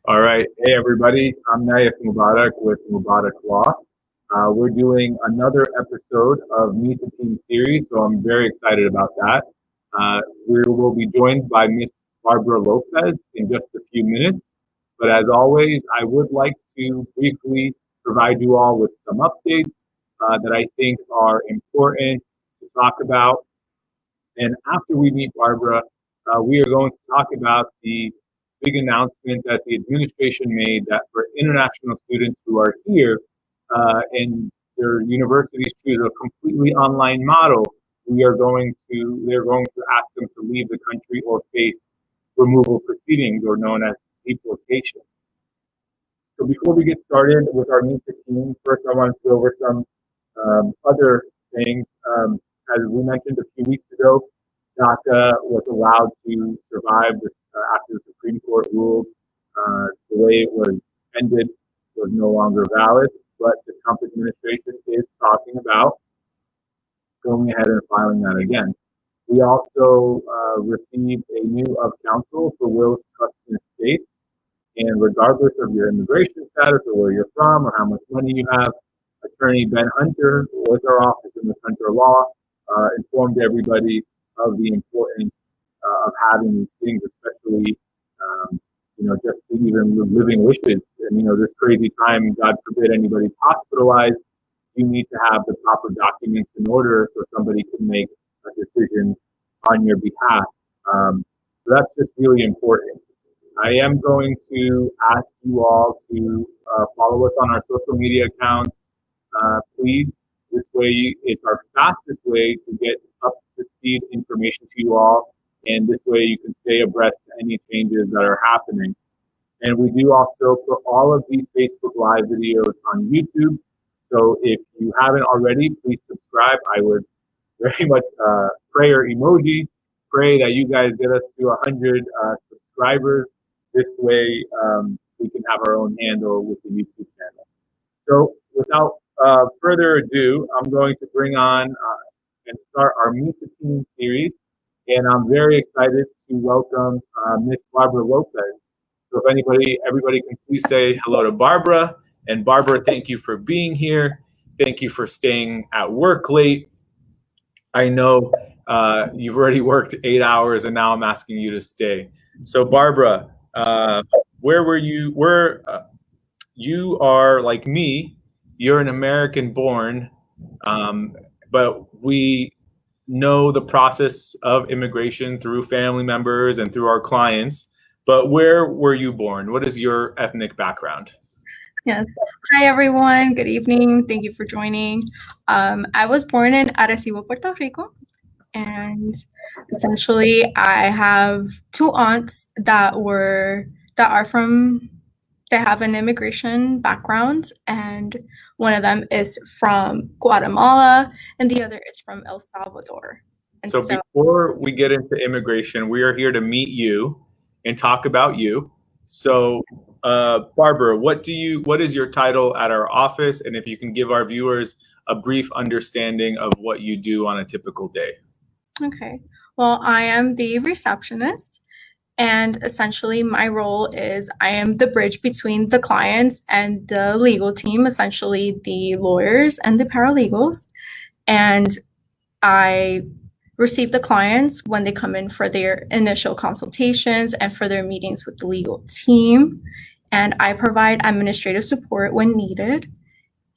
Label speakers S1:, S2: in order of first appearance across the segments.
S1: All right. Hey, everybody. I'm Nayef Mubarak with Mubarak Law. We're doing another episode of Meet the Team series, so I'm very excited about that. We will be joined by Miss Barbara Lopez in just a few minutes. But as always, I would like to briefly provide you all with some updates that I think are important to talk about. And after we meet Barbara, we are going to talk about the big announcement that the administration made that for international students who are here and their universities choose a completely online model, they're going to ask them to leave the country or face removal proceedings, or known as deportation. So before we get started with our Meet the Team, first I want to go over some other things. As we mentioned a few weeks ago, DACA was allowed to survive after the Supreme Court ruled the way it was ended was no longer valid, but the Trump administration is talking about going ahead and filing that again. We also received a new of counsel for wills, trusts, and estates. And regardless of your immigration status or where you're from or how much money you have, Attorney Ben Hunter with our office in the Hunter Law informed everybody of the importance of having these things, especially just to even living wishes. And this crazy time, God forbid anybody's hospitalized, you need to have the proper documents in order so somebody can make a decision on your behalf. So that's just really important. I am going to ask you all to follow us on our social media accounts. Please, this way it's our fastest way to get up to speed information to you all, and this way you can stay abreast to any changes that are happening. And we do also put all of these Facebook Live videos on YouTube. So if you haven't already, please subscribe. I would very much prayer emoji. Pray that you guys get us to 100 subscribers. This way, we can have our own handle with the YouTube channel. So without further ado, I'm going to bring on and start our Meet the Team series. And I'm very excited to welcome Miss Barbara Lopez. So if everybody can please say hello to Barbara. And Barbara, thank you for being here. Thank you for staying at work late. I know you've already worked 8 hours and now I'm asking you to stay. So Barbara, where were you? You are like me. You're an American born, but we know the process of immigration through family members and through our clients. But where were you born? What is your ethnic background?
S2: Yes. Hi, everyone. Good evening. Thank you for joining. I was born in Arecibo, Puerto Rico. And essentially, I have two aunts that have an immigration background, and one of them is from Guatemala, and the other is from El Salvador.
S1: So before we get into immigration, we are here to meet you and talk about you. So, Barbara, what is your title at our office? And if you can give our viewers a brief understanding of what you do on a typical day.
S2: Okay. Well, I am the receptionist, and essentially my role is I am the bridge between the clients and the legal team, essentially the lawyers and the paralegals. And I receive the clients when they come in for their initial consultations and for their meetings with the legal team. And I provide administrative support when needed.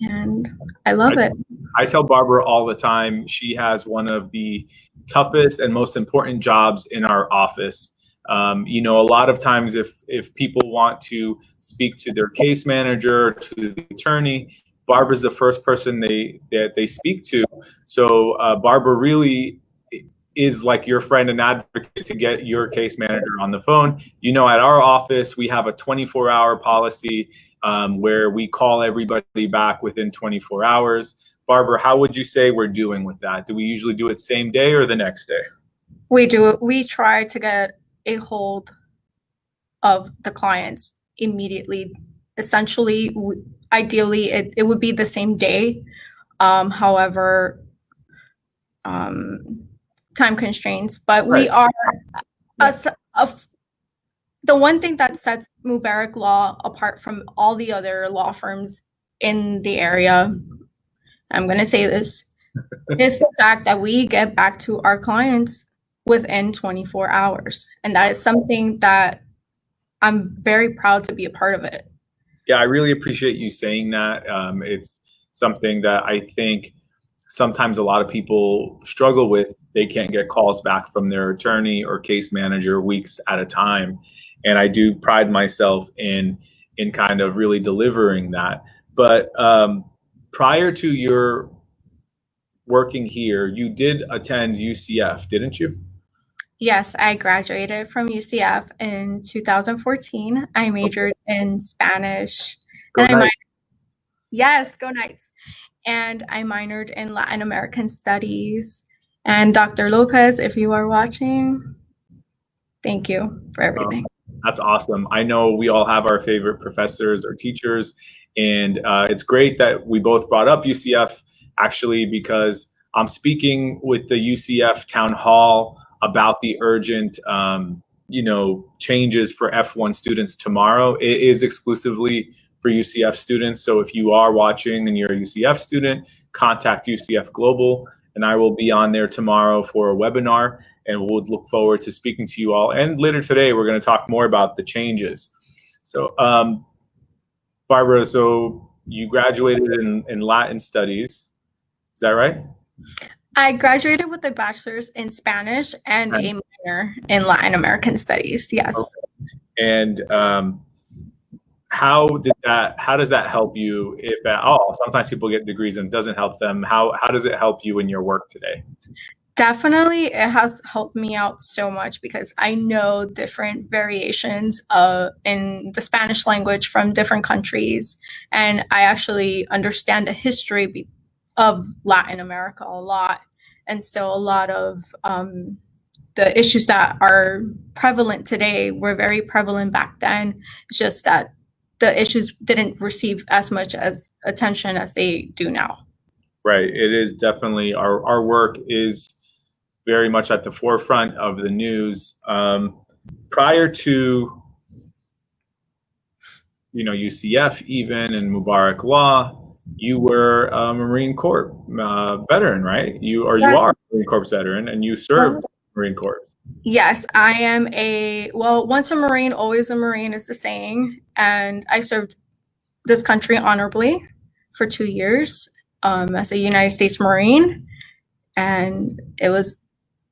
S2: And I love it.
S1: I tell Barbara all the time, she has one of the toughest and most important jobs in our office. A lot of times if people want to speak to their case manager, to the attorney, Barbara's the first person they speak to. So Barbara really is like your friend and advocate to get your case manager on the phone. At our office, we have a 24-hour policy where we call everybody back within 24 hours. Barbara, how would you say we're doing with that? Do we usually do it same day or the next day?
S2: We do. We try to get a hold of the clients immediately. Essentially, ideally, it would be the same day. However, time constraints, but right. We are the one thing that sets Mubarak Law apart from all the other law firms in the area, I'm going to say this, is the fact that we get back to our clients within 24 hours. And that is something that I'm very proud to be a part of it.
S1: Yeah, I really appreciate you saying that. It's something that I think sometimes a lot of people struggle with. They can't get calls back from their attorney or case manager weeks at a time. And I do pride myself in kind of really delivering that. But prior to your working here, you did attend UCF, didn't you?
S2: Yes, I graduated from UCF in 2014. I majored in Spanish.
S1: Go
S2: And I
S1: Knights.
S2: Yes, go Knights. And I minored in Latin American Studies. And Dr. Lopez, if you are watching, thank you for everything.
S1: That's awesome. I know we all have our favorite professors or teachers, and it's great that we both brought up UCF, actually, because I'm speaking with the UCF Town Hall about the urgent, changes for F1 students tomorrow. It is exclusively for UCF students. So if you are watching and you're a UCF student, contact UCF Global, and I will be on there tomorrow for a webinar, and we'll look forward to speaking to you all. And later today, we're going to talk more about the changes. So, Barbara, so you graduated in Latin studies. Is that right?
S2: I graduated with a bachelor's in Spanish and a minor in Latin American Studies. Yes.
S1: Okay. And how does that help you, if at all? Sometimes people get degrees and it doesn't help them. How does it help you in your work today?
S2: Definitely, it has helped me out so much because I know different variations in the Spanish language from different countries, and I actually understand the history of Latin America a lot. And so a lot of the issues that are prevalent today were very prevalent back then. It's just that the issues didn't receive as much as attention as they do now.
S1: Right. It is definitely, our work is very much at the forefront of the news. Prior to, UCF even and Mubarak Law, you were a Marine Corps veteran, right? You are a Marine Corps veteran, and you served Marine Corps.
S2: Yes, I am once a Marine, always a Marine is the saying. And I served this country honorably for 2 years as a United States Marine. And it was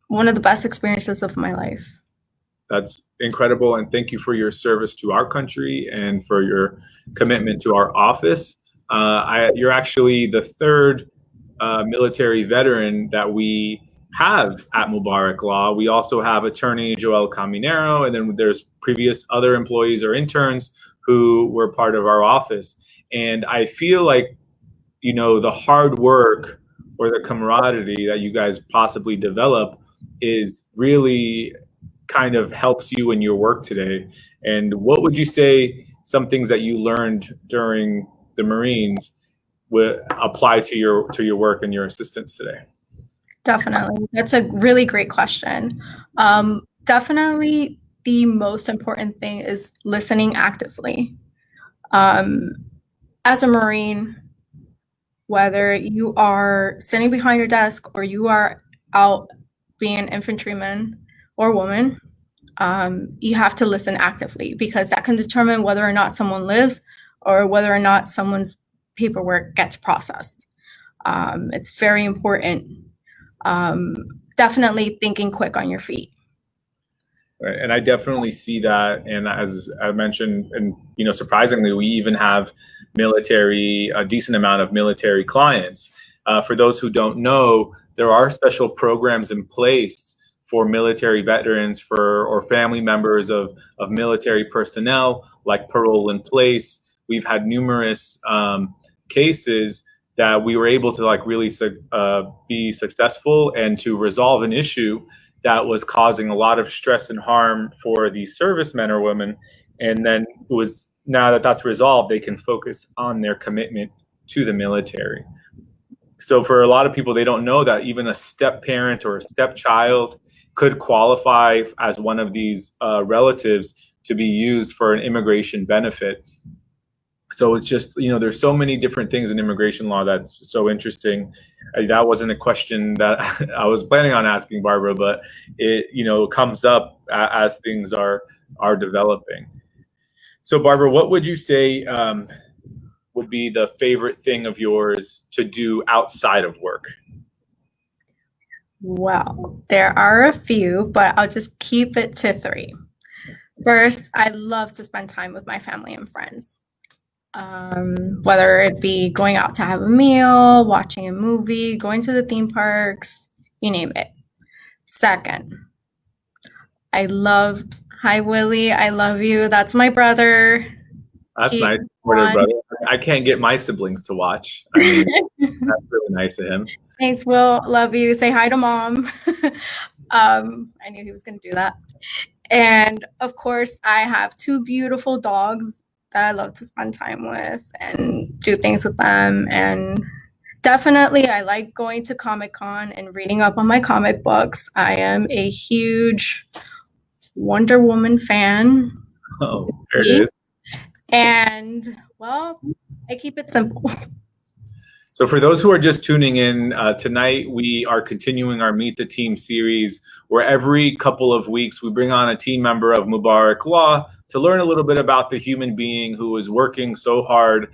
S2: one of the best experiences of my life.
S1: That's incredible. And thank you for your service to our country and for your commitment to our office. You're actually the third military veteran that we have at Mubarak Law. We also have attorney Joel Caminero, and then there's previous other employees or interns who were part of our office. And I feel like, the hard work or the camaraderie that you guys possibly develop is really kind of helps you in your work today. And what would you say some things that you learned during the Marines would apply to your work and your assistance today?
S2: Definitely. That's a really great question. Definitely the most important thing is listening actively. As a Marine, whether you are sitting behind your desk or you are out being an infantryman or woman, you have to listen actively because that can determine whether or not someone lives or whether or not someone's paperwork gets processed. It's very important. Definitely thinking quick on your feet.
S1: Right. And I definitely see that. And as I mentioned, and surprisingly, we even have a decent amount of military clients. For those who don't know, there are special programs in place for military veterans or family members of military personnel, like Parole in Place. We've had numerous cases that we were able to really be successful and to resolve an issue that was causing a lot of stress and harm for the servicemen or women. And then now that that's resolved, they can focus on their commitment to the military. So for a lot of people, they don't know that even a step parent or a stepchild could qualify as one of these relatives to be used for an immigration benefit. So it's just, there's so many different things in immigration law that's so interesting. That wasn't a question that I was planning on asking Barbara, but it, comes up as things are developing. So Barbara, what would you say would be the favorite thing of yours to do outside of work?
S2: Well, there are a few, but I'll just keep it to 3. First, I love to spend time with my family and friends. Whether it be going out to have a meal, watching a movie, going to the theme parks, you name it. Second, hi Willie, I love you. That's my brother.
S1: That's nice. Brother. I can't get my siblings to watch. I mean, that's really nice of him.
S2: Thanks, Will. Love you. Say hi to Mom. I knew he was going to do that. And of course, I have 2 beautiful dogs that I love to spend time with and do things with them. And definitely, I like going to Comic-Con and reading up on my comic books. I am a huge Wonder Woman fan.
S1: Oh, there it is.
S2: And, well, I keep it simple.
S1: So for those who are just tuning in, tonight we are continuing our Meet the Team series, where every couple of weeks we bring on a team member of Mubarak Law to learn a little bit about the human being who is working so hard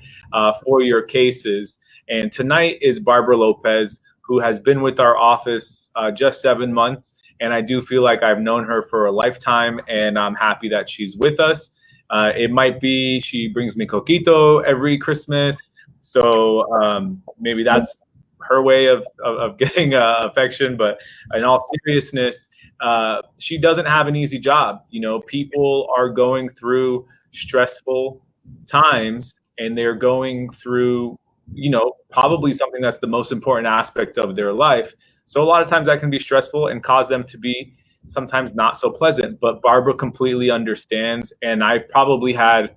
S1: for your cases. And tonight is Barbara Lopez, who has been with our office just 7 months. And I do feel like I've known her for a lifetime, and I'm happy that she's with us. It might be she brings me coquito every Christmas. So maybe that's her way of getting affection. But in all seriousness, she doesn't have an easy job. People are going through stressful times, and they're going through, probably something that's the most important aspect of their life. So a lot of times that can be stressful and cause them to be sometimes not so pleasant. But Barbara completely understands. And I've probably had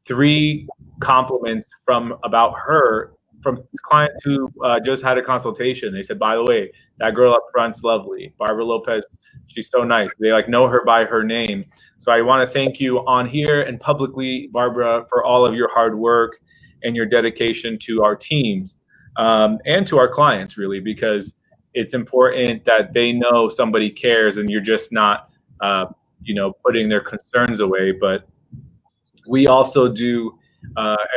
S1: 3 compliments about her from clients who just had a consultation. They said, by the way, that girl up front's lovely. Barbara Lopez, she's so nice. They know her by her name. So I want to thank you on here and publicly, Barbara, for all of your hard work and your dedication to our teams and to our clients, really, because it's important that they know somebody cares and you're just not, putting their concerns away. But we also do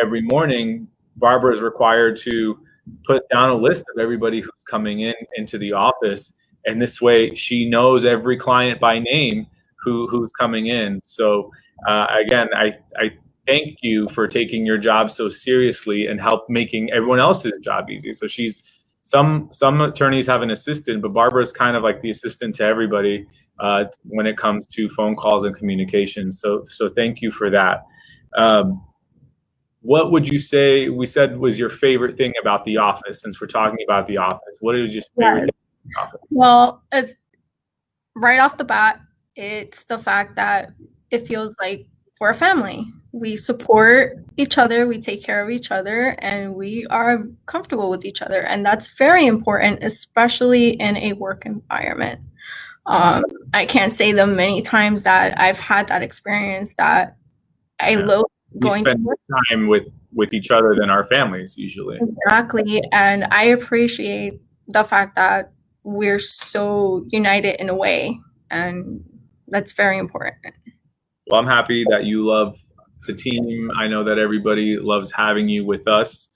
S1: every morning, Barbara is required to put down a list of everybody who's coming into the office. And this way she knows every client by name who's coming in. So again, I thank you for taking your job so seriously and help making everyone else's job easy. So some attorneys have an assistant, but Barbara is kind of like the assistant to everybody when it comes to phone calls and communication. So thank you for that. What would you say we said was your favorite thing about the office, since we're talking about the office? What is your favorite thing about the office?
S2: Well, it's right off the bat, it's the fact that it feels like we're a family. We support each other, we take care of each other, and we are comfortable with each other. And that's very important, especially in a work environment. I can't say the many times that I've had that experience that I love going
S1: to spend more time with each other than our families usually.
S2: Exactly. And I appreciate the fact that we're so united in a way, and that's very important.
S1: Well, I'm happy that you love the team. I know that everybody loves having you with us.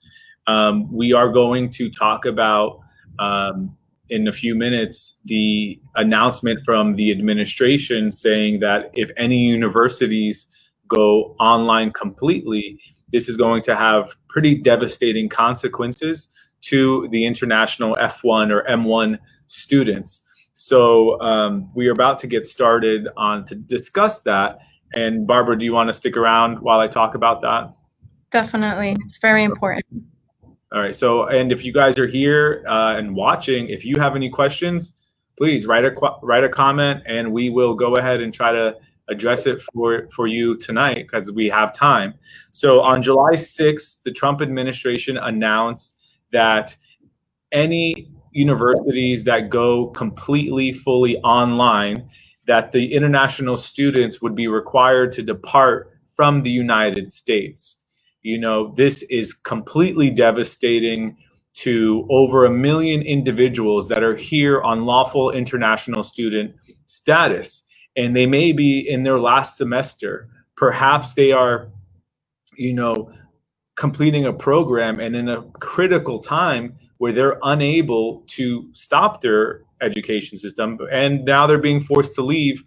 S1: We are going to talk about in a few minutes the announcement from the administration saying that if any universities go online completely, this is going to have pretty devastating consequences to the international F1 or M1 students. So we are about to get started to discuss that. And Barbara, do you want to stick around while I talk about that?
S2: Definitely. It's very important.
S1: All right. So, and if you guys are here and watching, if you have any questions, please write a comment and we will go ahead and try to address it for you tonight because we have time. So on July 6th, the Trump administration announced that any universities that go completely, fully online, that the international students would be required to depart from the United States. You know, this is completely devastating to over 1 million individuals that are here on lawful international student status. And they may be in their last semester. Perhaps they are, you know, completing a program and in a critical time where they're unable to stop their education system. And now they're being forced to leave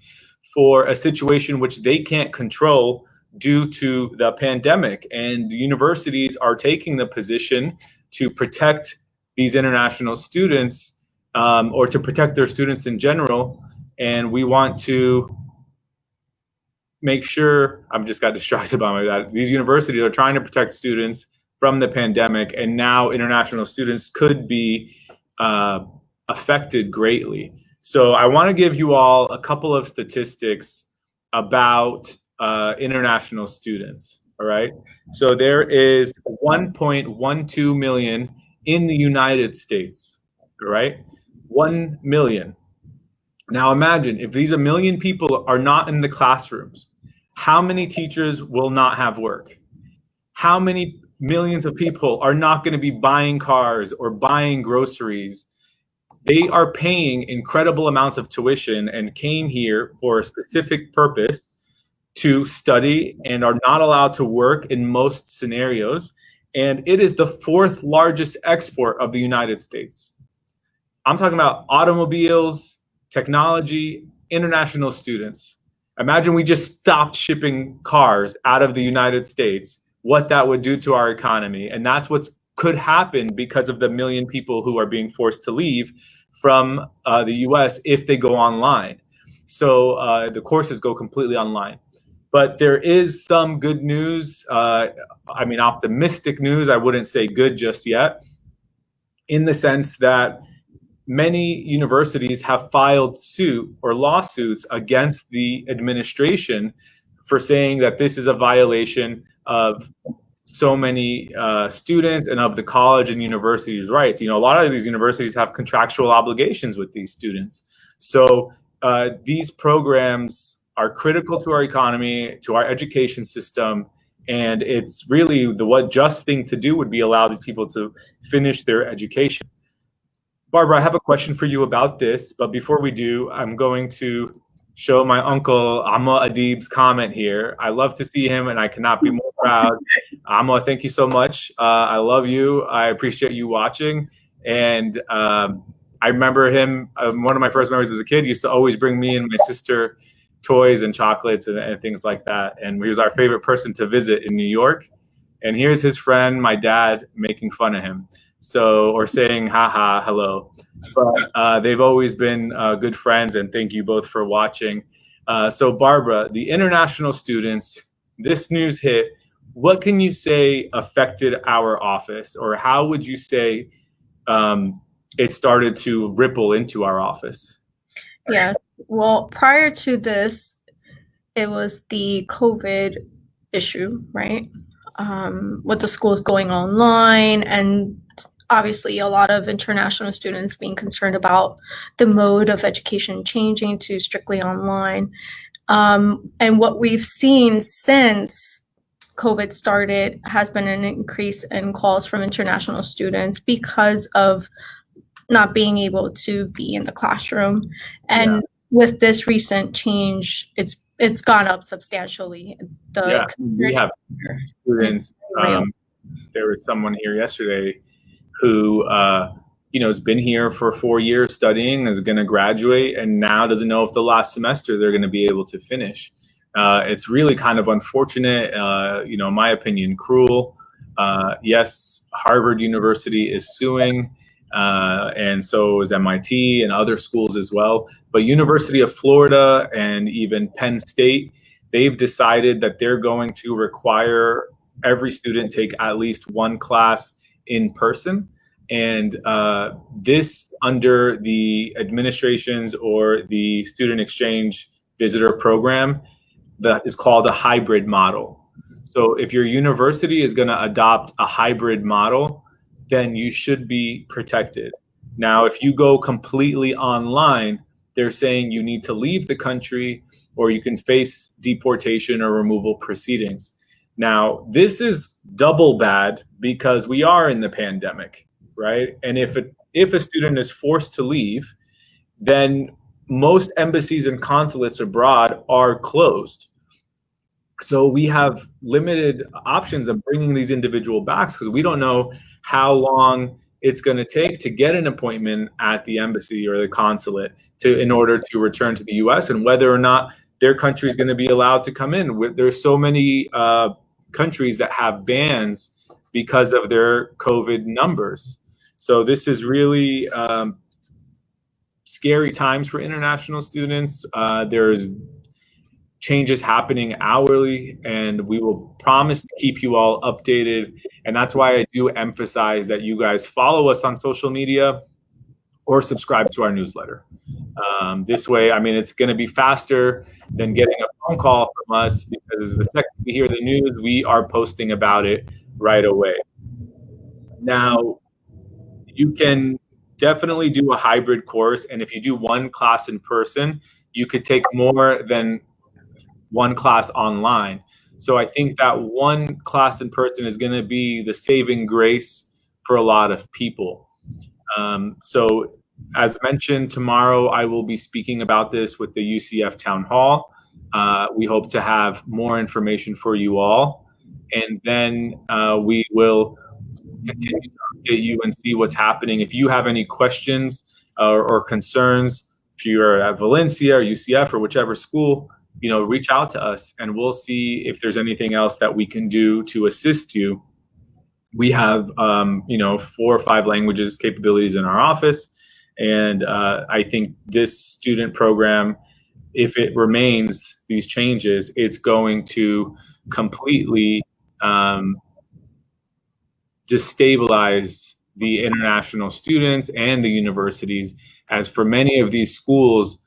S1: for a situation which they can't control due to the pandemic. And the universities are taking the position to protect these international students, or to protect their students in general. And we want to make sure, I just got distracted by that. These universities are trying to protect students from the pandemic, and now international students could be affected greatly. So I want to give you all a couple of statistics about international students. All right. So there is 1.12 million in the United States. All right. 1 million. Now imagine if these 1 million people are not in the classrooms, how many teachers will not have work? How many millions of people are not going to be buying cars or buying groceries? They are paying incredible amounts of tuition and came here for a specific purpose to study and are not allowed to work in most scenarios. And it is the 4th largest export of the United States. I'm talking about automobiles, technology, international students. Imagine we just stopped shipping cars out of the United States, what that would do to our economy. And that's what could happen because of the 1 million people who are being forced to leave from the US if they go online. So the courses go completely online. But there is some good news. I mean, optimistic news. I wouldn't say good just yet, in the sense that many universities have filed suit or lawsuits against the administration for saying that this is a violation of so many students and of the college and university's rights. You know, a lot of these universities have contractual obligations with these students. So these programs are critical to our economy, to our education system, and it's really the just thing to do would be allow these people to finish their education. Barbara, I have a question for you about this, but before we do, I'm going to show my uncle Amma Adib's comment here. I love to see him, and I cannot be more proud. Amma, thank you so much. I love you. I appreciate you watching, and I remember him. One of my first memories as a kid, he used to always bring me and my sister toys and chocolates and things like that. And he was our favorite person to visit in New York. And here's his friend, my dad, making fun of him. So, or saying, haha, hello. But they've always been good friends, and thank you both for watching. So Barbara, the international students, this news hit. What can you say affected our office, or how would you say it started to ripple into our office?
S2: Yeah. Well, prior to this, it was the COVID issue, right? With the schools going online, and obviously a lot of international students being concerned about the mode of education changing to strictly online. And what we've seen since COVID started has been an increase in calls from international students because of not being able to be in the classroom. And with this recent change, it's gone up substantially.
S1: We have students. There was someone here yesterday who has been here for 4 years studying, is going to graduate, and now doesn't know if the last semester they're going to be able to finish. It's really kind of unfortunate, in my opinion, cruel. Yes, Harvard University is suing, and so is MIT and other schools as well. But University of Florida and even Penn State, they've decided that they're going to require every student take at least one class in person. And this, under the administration's or the student exchange visitor program, that is called a hybrid model. So if your university is going to adopt a hybrid model, then you should be protected. Now, if you go completely online, they're saying you need to leave the country or you can face deportation or removal proceedings. Now, this is double bad because we are in the pandemic, right? And if a student is forced to leave, then most embassies and consulates abroad are closed. So we have limited options of bringing these individual backs because we don't know how long it's going to take to get an appointment at the embassy or the consulate in order to return to the U.S. and whether or not their country is going to be allowed to come in. There's so many countries that have bans because of their COVID numbers. So this is really scary times for international students. There's changes happening hourly, and we will promise to keep you all updated. And that's why I do emphasize that you guys follow us on social media or subscribe to our newsletter. This way, I mean, it's going to be faster than getting a phone call from us because the second we hear the news, we are posting about it right away. Now, you can definitely do a hybrid course, and if you do one class in person, you could take more than one class online. So I think that one class in person is going to be the saving grace for a lot of people. So as mentioned, tomorrow I will be speaking about this with the UCF Town Hall. We hope to have more information for you all, and then we will continue to update you and see what's happening. If you have any questions or concerns, if you're at Valencia or UCF or whichever school, reach out to us and we'll see if there's anything else that we can do to assist you. We have, 4 or 5 languages capabilities in our office. And I think this student program, if it remains these changes, it's going to completely destabilize the international students and the universities, as for many of these schools,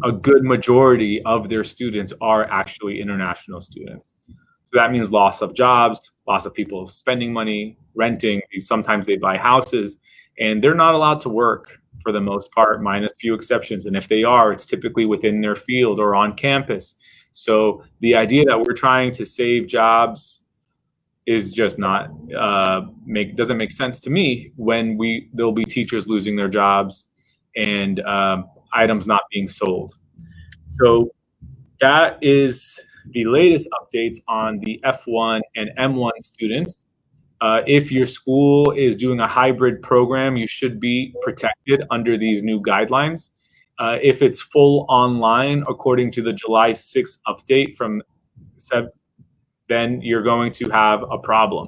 S1: a good majority of their students are actually international students. So that means loss of jobs, loss of people spending money, renting. Sometimes they buy houses, and they're not allowed to work for the most part, minus few exceptions. And if they are, it's typically within their field or on campus. So the idea that we're trying to save jobs is just not doesn't make sense to me when there'll be teachers losing their jobs and items not being sold. So that is the latest updates on the F1 and M1 students. If your school is doing a hybrid program, you should be protected under these new guidelines. If it's full online, according to the July 6th update from SEB, then you're going to have a problem.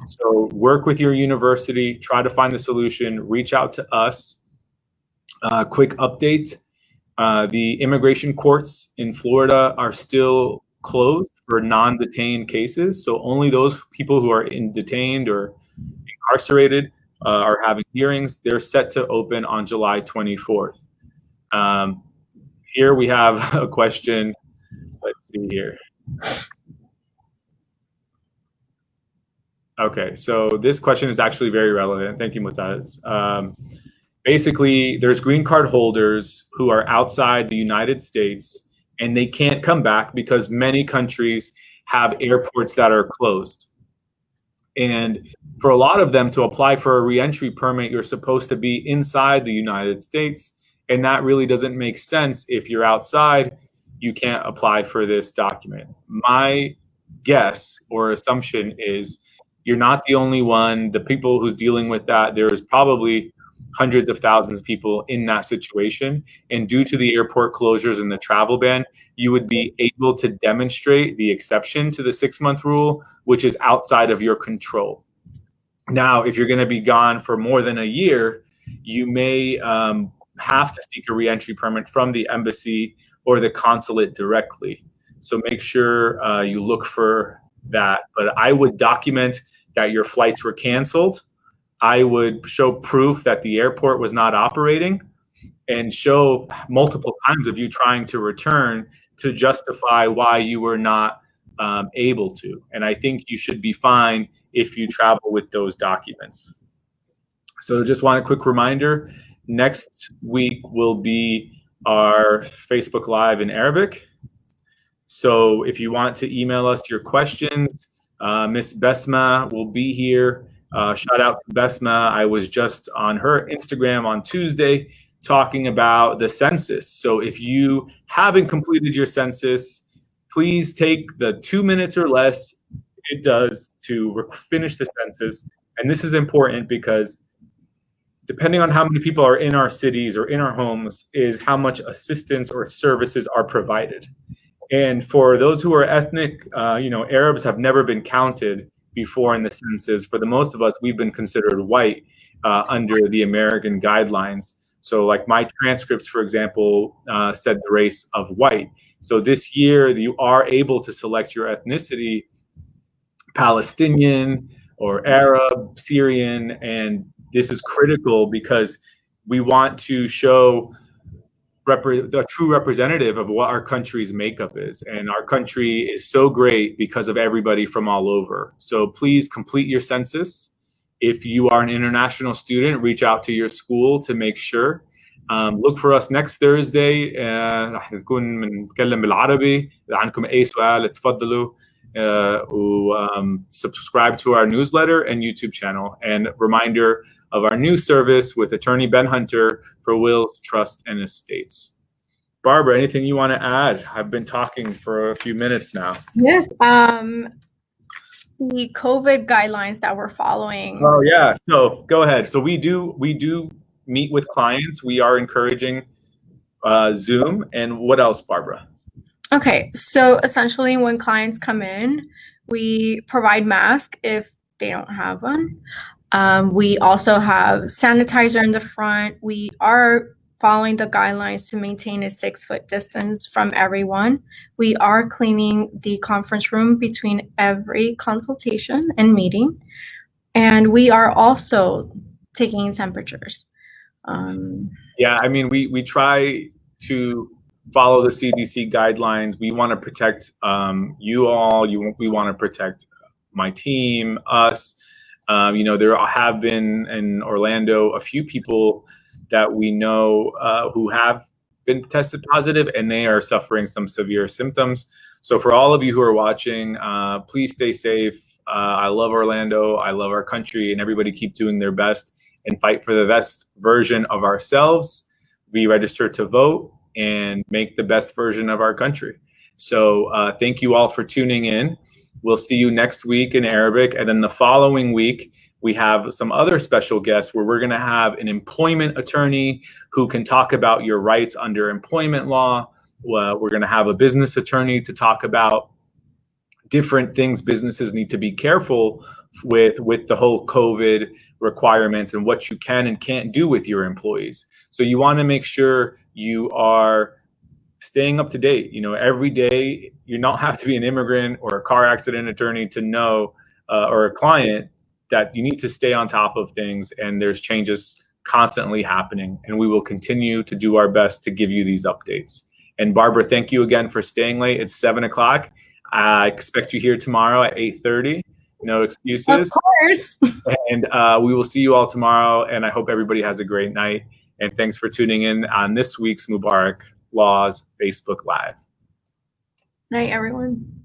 S1: So work with your university, try to find the solution, reach out to us. Quick update, the immigration courts in Florida are still closed for non-detained cases. So only those people who are detained or incarcerated are having hearings. They're set to open on July 24th. Here we have a question. Let's see here. Okay, so this question is actually very relevant. Thank you, Mutaz. Basically, there's green card holders who are outside the United States and they can't come back because many countries have airports that are closed. And for a lot of them to apply for a reentry permit, you're supposed to be inside the United States. And that really doesn't make sense. If you're outside, you can't apply for this document. My guess or assumption is you're not the only one. The people who's dealing with that, there's probably hundreds of thousands of people in that situation. And due to the airport closures and the travel ban, you would be able to demonstrate the exception to the 6-month rule, which is outside of your control. Now, if you're going to be gone for more than a year, you may have to seek a reentry permit from the embassy or the consulate directly. So make sure you look for that. But I would document that your flights were canceled. I would show proof that the airport was not operating and show multiple times of you trying to return to justify why you were not able to. And I think you should be fine if you travel with those documents. So just want a quick reminder, next week will be our Facebook Live in Arabic. So if you want to email us your questions, Miss Besma will be here. Shout out to Besma. I was just on her Instagram on Tuesday talking about the census. So if you haven't completed your census, please take the 2 minutes or less it does to finish the census. And this is important because depending on how many people are in our cities or in our homes is how much assistance or services are provided. And for those who are ethnic, Arabs have never been counted before in the census. For the most of us, we've been considered white under the American guidelines. So like my transcripts, for example, said the race of white. So this year you are able to select your ethnicity, Palestinian or Arab, Syrian, and this is critical because we want to show the true representative of what our country's makeup is. And our country is so great because of everybody from all over. So please complete your census. If you are an international student, reach out to your school to make sure. Look for us next Thursday. راح نكون بنتكلم بالعربي. إذا عندكم أي سؤال اتفضلوا. Subscribe to our newsletter and YouTube channel. And reminder of our new service with attorney Ben Hunter for wills, trust, and estates. Barbara, anything you want to add? I've been talking for a few minutes now.
S2: Yes. The COVID guidelines that we're following.
S1: Oh yeah. So go ahead. So we do meet with clients. We are encouraging Zoom. And what else, Barbara?
S2: Okay, so essentially when clients come in, we provide masks if they don't have one. We also have sanitizer in the front. We are following the guidelines to maintain a 6-foot distance from everyone. We are cleaning the conference room between every consultation and meeting. And we are also taking temperatures.
S1: Yeah, I mean, we try to follow the CDC guidelines. We want to protect you all. We want to protect my team, us. There have been in Orlando a few people that we know who have been tested positive, and they are suffering some severe symptoms. So for all of you who are watching, please stay safe. I love Orlando. I love our country, and everybody keep doing their best and fight for the best version of ourselves. Be registered to vote and make the best version of our country. So thank you all for tuning in. We'll see you next week in Arabic. And then the following week, we have some other special guests where we're going to have an employment attorney who can talk about your rights under employment law. We're going to have a business attorney to talk about different things businesses need to be careful with the whole COVID requirements and what you can and can't do with your employees. So you want to make sure you are staying up to date. Every day, you don't have to be an immigrant or a car accident attorney to know, or a client, that you need to stay on top of things, and there's changes constantly happening, and we will continue to do our best to give you these updates. And Barbara, thank you again for staying late. It's 7 o'clock. I expect you here tomorrow at 8:30. No excuses.
S2: Of course.
S1: And we will see you all tomorrow, and I hope everybody has a great night. And thanks for tuning in on this week's Mubarak Laws Facebook Live.
S2: Night, everyone.